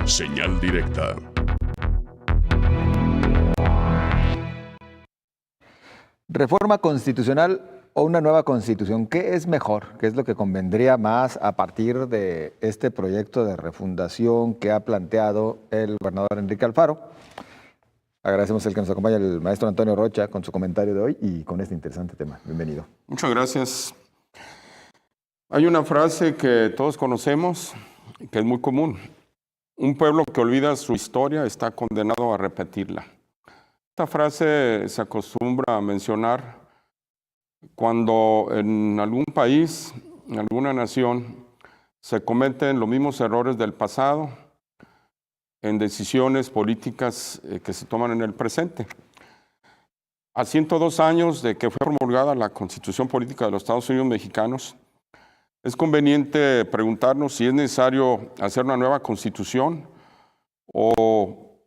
Señal directa. ¿Reforma constitucional o una nueva constitución? ¿Qué es mejor? ¿Qué es lo que convendría más a partir de este proyecto de refundación que ha planteado el gobernador Enrique Alfaro? Agradecemos el que nos acompaña el maestro Antonio Rocha con su comentario de hoy y con este interesante tema. Bienvenido. Muchas gracias. Hay una frase que todos conocemos, que es muy común. Un pueblo que olvida su historia está condenado a repetirla. Esta frase se acostumbra a mencionar cuando en algún país, en alguna nación, se cometen los mismos errores del pasado en decisiones políticas que se toman en el presente. A 102 años de que fue promulgada la Constitución Política de los Estados Unidos Mexicanos, es conveniente preguntarnos si es necesario hacer una nueva Constitución o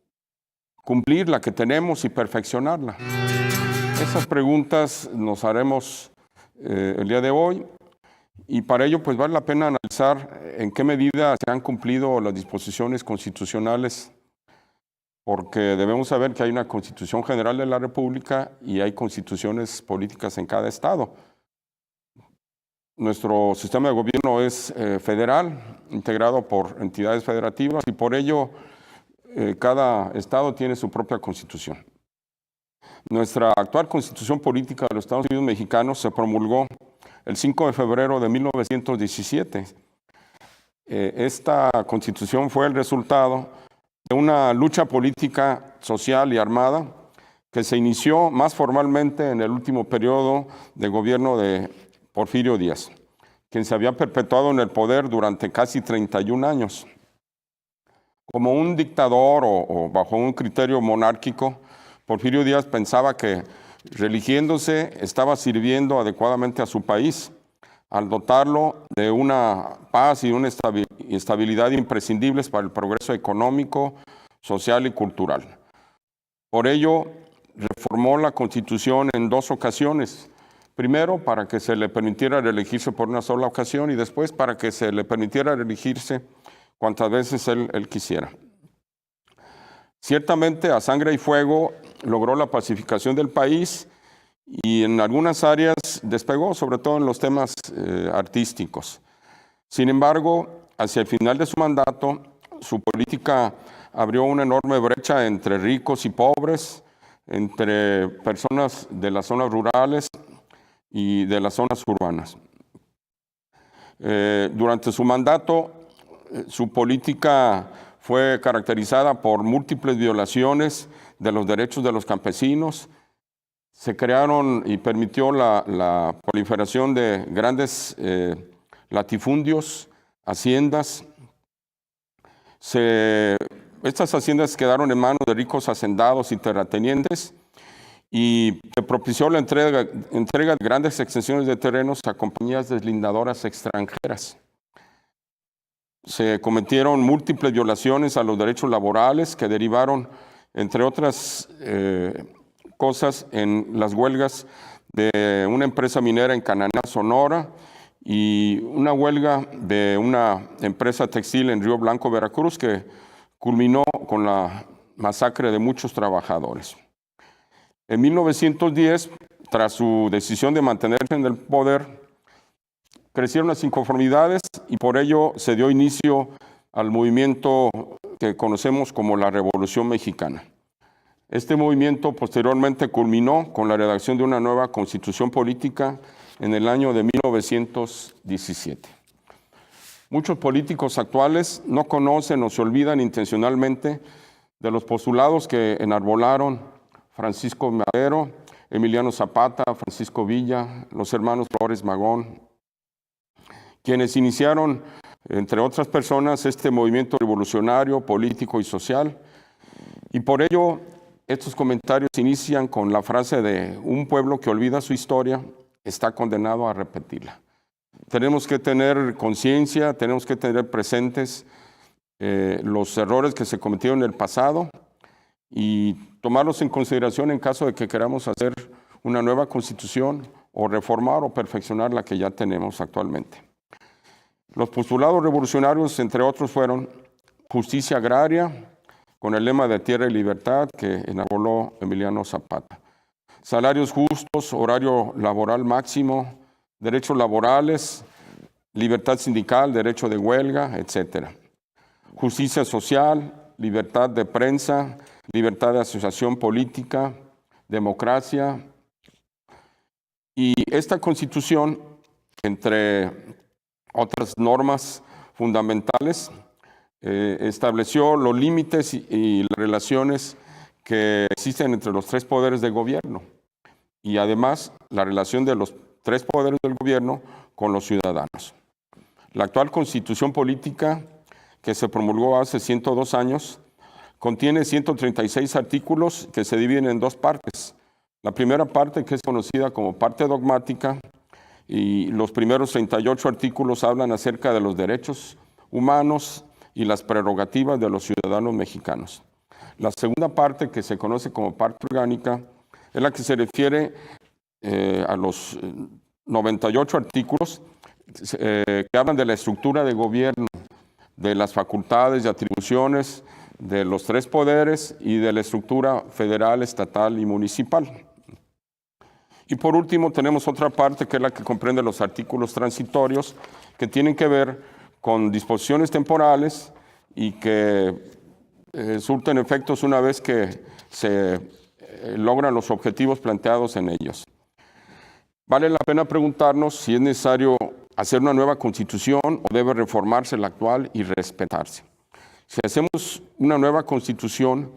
cumplir la que tenemos y perfeccionarla. Esas preguntas nos haremos el día de hoy y para ello pues vale la pena analizar en qué medida se han cumplido las disposiciones constitucionales, porque debemos saber que hay una Constitución General de la República y hay constituciones políticas en cada estado. Nuestro sistema de gobierno es federal, integrado por entidades federativas y por ello cada estado tiene su propia constitución. Nuestra actual Constitución Política de los Estados Unidos Mexicanos se promulgó el 5 de febrero de 1917. Esta Constitución fue el resultado de una lucha política, social y armada que se inició más formalmente en el último periodo de gobierno de Porfirio Díaz, quien se había perpetuado en el poder durante casi 31 años. Como un dictador o bajo un criterio monárquico, Porfirio Díaz pensaba que, reeligiéndose, estaba sirviendo adecuadamente a su país, al dotarlo de una paz y una estabilidad imprescindibles para el progreso económico, social y cultural. Por ello, reformó la Constitución en 2 ocasiones. Primero, para que se le permitiera reelegirse por una sola ocasión y después para que se le permitiera reelegirse cuantas veces él quisiera. Ciertamente, a sangre y fuego logró la pacificación del país y en algunas áreas despegó, sobre todo en los temas artísticos. Sin embargo, hacia el final de su mandato, su política abrió una enorme brecha entre ricos y pobres, entre personas de las zonas rurales y de las zonas urbanas. Durante su mandato, su política fue caracterizada por múltiples violaciones de los derechos de los campesinos. Se crearon y permitió la proliferación de grandes latifundios, haciendas. Estas haciendas quedaron en manos de ricos hacendados y terratenientes y se propició la entrega de grandes extensiones de terrenos a compañías deslindadoras extranjeras. Se cometieron múltiples violaciones a los derechos laborales que derivaron, entre otras cosas, en las huelgas de una empresa minera en Cananea, Sonora, y una huelga de una empresa textil en Río Blanco, Veracruz, que culminó con la masacre de muchos trabajadores. En 1910, tras su decisión de mantenerse en el poder, crecieron las inconformidades y por ello se dio inicio al movimiento que conocemos como la Revolución Mexicana. Este movimiento posteriormente culminó con la redacción de una nueva Constitución Política en el año de 1917. Muchos políticos actuales no conocen o se olvidan intencionalmente de los postulados que enarbolaron Francisco Madero, Emiliano Zapata, Francisco Villa, los hermanos Flores Magón, quienes iniciaron, entre otras personas, este movimiento revolucionario, político y social. Y por ello, estos comentarios inician con la frase de: un pueblo que olvida su historia está condenado a repetirla. Tenemos que tener conciencia, tenemos que tener presentes los errores que se cometieron en el pasado y tomarlos en consideración en caso de que queramos hacer una nueva constitución o reformar o perfeccionar la que ya tenemos actualmente. Los postulados revolucionarios, entre otros, fueron justicia agraria, con el lema de tierra y libertad que enarboló Emiliano Zapata. Salarios justos, horario laboral máximo, derechos laborales, libertad sindical, derecho de huelga, etc. Justicia social, libertad de prensa, libertad de asociación política, democracia. Y esta Constitución, entre otras normas fundamentales, estableció los límites y las relaciones que existen entre los tres poderes del gobierno y además la relación de los tres poderes del gobierno con los ciudadanos. La actual Constitución política, que se promulgó hace 102 años, contiene 136 artículos que se dividen en dos partes. La primera parte, que es conocida como parte dogmática, y los primeros 38 artículos hablan acerca de los derechos humanos y las prerrogativas de los ciudadanos mexicanos. La segunda parte, que se conoce como parte orgánica, es la que se refiere a los 98 artículos que hablan de la estructura de gobierno, de las facultades y atribuciones de los tres poderes y de la estructura federal, estatal y municipal. Y por último tenemos otra parte que es la que comprende los artículos transitorios que tienen que ver con disposiciones temporales y que surten efectos una vez que se logran los objetivos planteados en ellos. Vale la pena preguntarnos si es necesario hacer una nueva constitución o debe reformarse la actual y respetarse. Si hacemos una nueva constitución,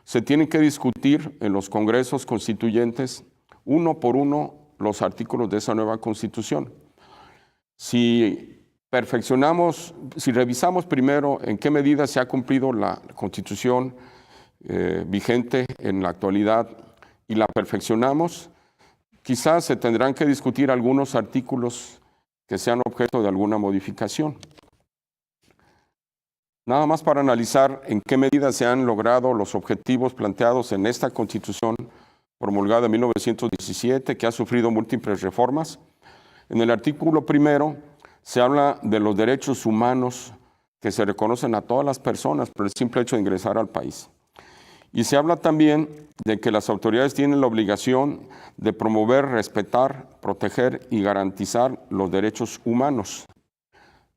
se tienen que discutir en los congresos constituyentes uno por uno los artículos de esa nueva constitución. Si revisamos primero en qué medida se ha cumplido la constitución vigente en la actualidad y la perfeccionamos, quizás se tendrán que discutir algunos artículos que sean objeto de alguna modificación. Nada más para analizar en qué medida se han logrado los objetivos planteados en esta Constitución promulgada en 1917, que ha sufrido múltiples reformas. En el artículo primero se habla de los derechos humanos que se reconocen a todas las personas por el simple hecho de ingresar al país. Y se habla también de que las autoridades tienen la obligación de promover, respetar, proteger y garantizar los derechos humanos.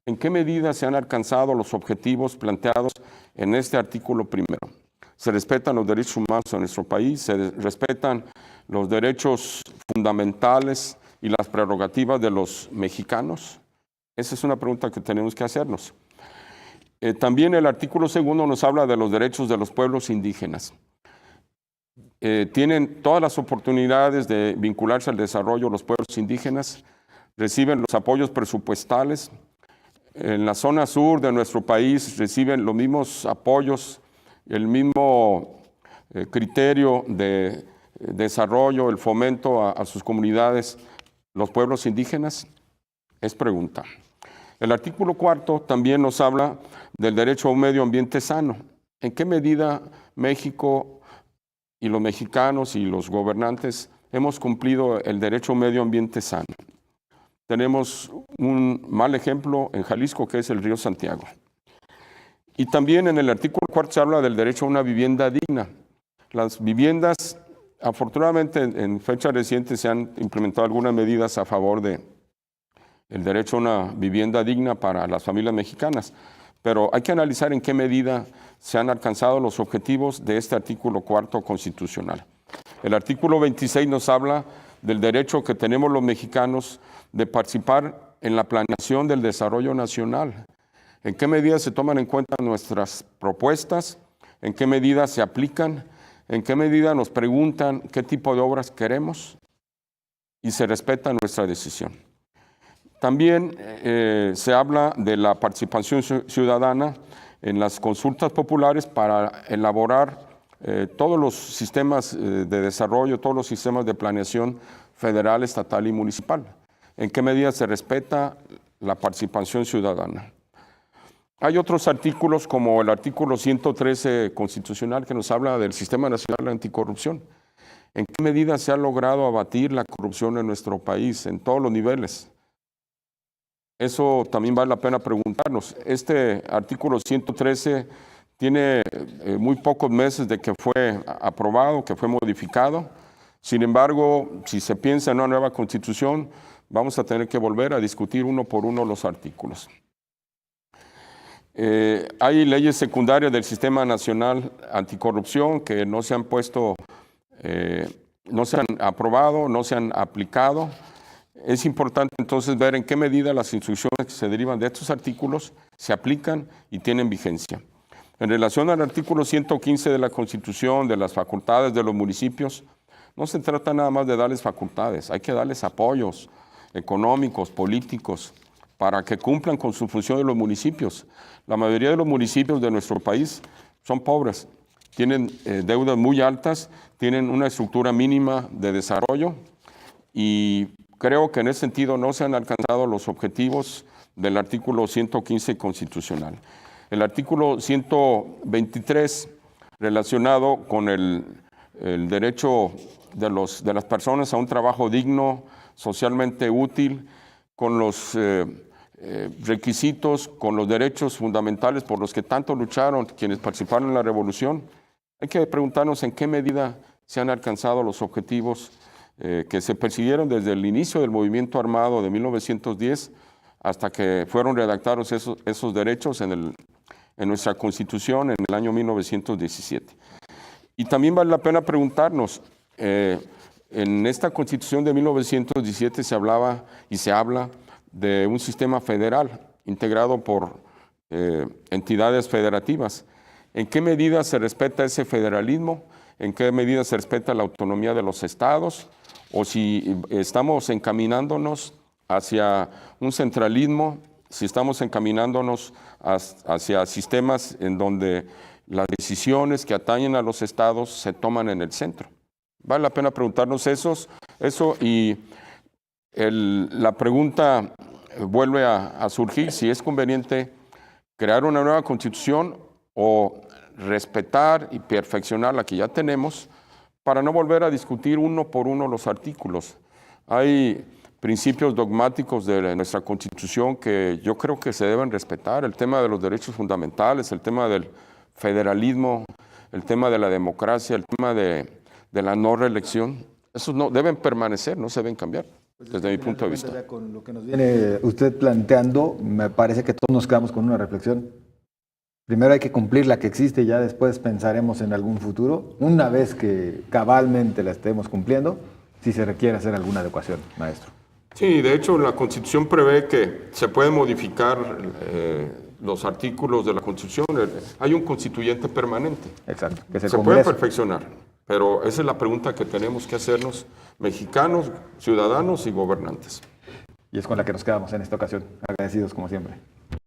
¿En qué medida se han alcanzado los objetivos planteados en este artículo primero? ¿Se respetan los derechos humanos en nuestro país? ¿Se respetan los derechos fundamentales y las prerrogativas de los mexicanos? Esa es una pregunta que tenemos que hacernos. También el artículo segundo nos habla de los derechos de los pueblos indígenas. Tienen todas las oportunidades de vincularse al desarrollo los pueblos indígenas, reciben los apoyos presupuestales. En la zona sur de nuestro país reciben los mismos apoyos, el mismo criterio de desarrollo, el fomento a sus comunidades, los pueblos indígenas. Es pregunta. El artículo cuarto también nos habla del derecho a un medio ambiente sano. ¿En qué medida México y los mexicanos y los gobernantes hemos cumplido el derecho a un medio ambiente sano? Tenemos un mal ejemplo en Jalisco, que es el río Santiago. Y también en el artículo cuarto se habla del derecho a una vivienda digna. Las viviendas, afortunadamente en fechas recientes se han implementado algunas medidas a favor de el derecho a una vivienda digna para las familias mexicanas, pero hay que analizar en qué medida se han alcanzado los objetivos de este artículo cuarto constitucional. El artículo 26 nos habla del derecho que tenemos los mexicanos de participar en la planeación del desarrollo nacional. ¿En qué medida se toman en cuenta nuestras propuestas? ¿En qué medida se aplican? ¿En qué medida nos preguntan qué tipo de obras queremos? Y se respeta nuestra decisión. También se habla de la participación ciudadana en las consultas populares para elaborar todos los sistemas de desarrollo, todos los sistemas de planeación federal, estatal y municipal. ¿En qué medida se respeta la participación ciudadana? Hay otros artículos como el artículo 113 constitucional que nos habla del Sistema Nacional Anticorrupción. ¿En qué medida se ha logrado abatir la corrupción en nuestro país en todos los niveles? Eso también vale la pena preguntarnos. Este artículo 113 tiene muy pocos meses de que fue aprobado, que fue modificado. Sin embargo, si se piensa en una nueva constitución, vamos a tener que volver a discutir uno por uno los artículos. Hay leyes secundarias del Sistema Nacional Anticorrupción que no se han puesto, no se han aprobado, no se han aplicado. Es importante entonces ver en qué medida las instrucciones que se derivan de estos artículos se aplican y tienen vigencia. En relación al artículo 115 de la Constitución, de las facultades de los municipios, no se trata nada más de darles facultades, hay que darles apoyos económicos, políticos, para que cumplan con su función de los municipios. La mayoría de los municipios de nuestro país son pobres, tienen deudas muy altas, tienen una estructura mínima de desarrollo y creo que en ese sentido no se han alcanzado los objetivos del artículo 115 constitucional. El artículo 123, relacionado con el derecho de las personas a un trabajo digno, socialmente útil, con los requisitos, con los derechos fundamentales por los que tanto lucharon quienes participaron en la revolución. Hay que preguntarnos en qué medida se han alcanzado los objetivos que se persiguieron desde el inicio del movimiento armado de 1910 hasta que fueron redactados esos derechos en nuestra Constitución en el año 1917. Y también vale la pena preguntarnos, en esta Constitución de 1917 se hablaba y se habla de un sistema federal integrado por entidades federativas. ¿En qué medida se respeta ese federalismo? ¿En qué medida se respeta la autonomía de los estados? ¿O si estamos encaminándonos hacia un centralismo, si estamos encaminándonos hacia sistemas en donde las decisiones que atañen a los estados se toman en el centro? Vale la pena preguntarnos eso y la pregunta vuelve a surgir si es conveniente crear una nueva constitución o respetar y perfeccionar la que ya tenemos para no volver a discutir uno por uno los artículos. Hay principios dogmáticos de nuestra Constitución que yo creo que se deben respetar, el tema de los derechos fundamentales, el tema del federalismo, el tema de la democracia, el tema de la no reelección. Esos no deben permanecer, no se deben cambiar, desde mi punto de vista. Con lo que nos viene usted planteando, me parece que todos nos quedamos con una reflexión. Primero hay que cumplir la que existe y ya después pensaremos en algún futuro, una vez que cabalmente la estemos cumpliendo, si se requiere hacer alguna adecuación, maestro. Sí, de hecho la Constitución prevé que se pueden modificar los artículos de la Constitución. Hay un constituyente permanente. Exacto. Que se puede perfeccionar, pero esa es la pregunta que tenemos que hacernos mexicanos, ciudadanos y gobernantes. Y es con la que nos quedamos en esta ocasión. Agradecidos como siempre.